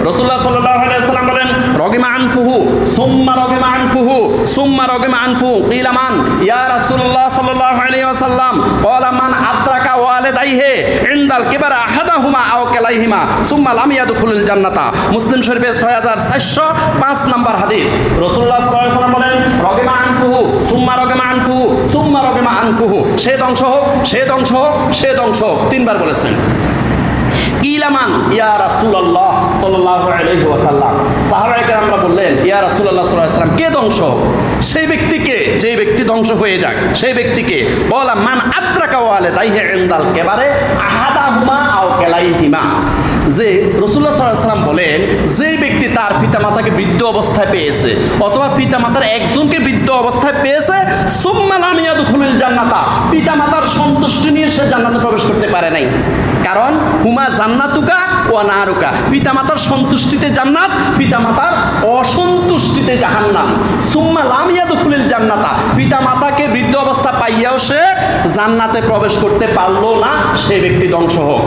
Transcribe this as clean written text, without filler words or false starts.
রাসূলুল্লাহ সাল্লাল্লাহু আলাইহি ওয়াসাল্লাম বলেন রগিমা আনফুহু সুম্মা রগিমা আনফুহু সুম্মা রগিমা আনফুহু কিলা মান ইয়া রাসূলুল্লাহ সাল্লাল্লাহু আলাইহি ওয়াসাল্লাম ক্বালা মান আদরাকা ওয়ালিদাইহি ইনদাল কিবারা আহাদাহুমা আও কিলাইহিমা সুম্মা লাম ইয়াদখুলুল জান্নাতা। মুসলিম শরীফের 6405 নম্বর হাদিস। রাসূলুল্লাহ সাল্লাল্লাহু আলাইহি ওয়াসাল্লাম বলেন রগিমা আনফুহু সুম্মা রগিমা আনফুহু সুম্মা রগিমা আনফুহু, সে ধ্বংস হোক, সে ধ্বংস হোক, সে ধ্বংস হোক, তিনবার বলেছেন। ইলামান ইয়া রাসূলুল্লাহ সাল্লাল্লাহু আলাইহি ওয়াসাল্লাম, সাহাবায়ে কেরামরা বললেন ইয়া রাসূলুল্লাহ সাল্লাল্লাহু আলাইহি ওয়াসাল্লাম, কে ধ্বংস হোক? সেই ব্যক্তিকে, যেই ব্যক্তি ধ্বংস হয়ে যাক, সেই ব্যক্তিকে। বলা মান আদরাকা ওয়ালিদাইহি ইনদাল কিবারে আহাদাহুমা আও কিলাইহিমা, যে রাসূলুল্লাহ সাল্লাল্লাহু আলাইহি ওয়াসাল্লাম বলেন যে ব্যক্তি তার পিতামাতাকে বৃদ্ধ অবস্থায় পেয়েছে অথবা পিতামাতার একজনকে বৃদ্ধ অবস্থায় পেয়েছে, সুম্মা লাম ইয়াদখুলুল জান্নাতা, পিতামাতার সন্তুষ্টি নিয়ে সে জান্নাতে প্রবেশ করতে পারে নাই। কারণ হুমা জান্নাতুকা ওয়া নারুকা, পিতামাতার সন্তুষ্টিতে জান্নাত, পিতামাতার অসন্তুষ্টিতে জাহান্নাম। সুম্মা লাম ইয়াদখুলুল জান্নাতা, পিতামাতাকে বৃদ্ধ অবস্থা পাইয়াও সে জান্নাতে প্রবেশ করতে পারলো না, সে ব্যক্তি ধ্বংস হোক।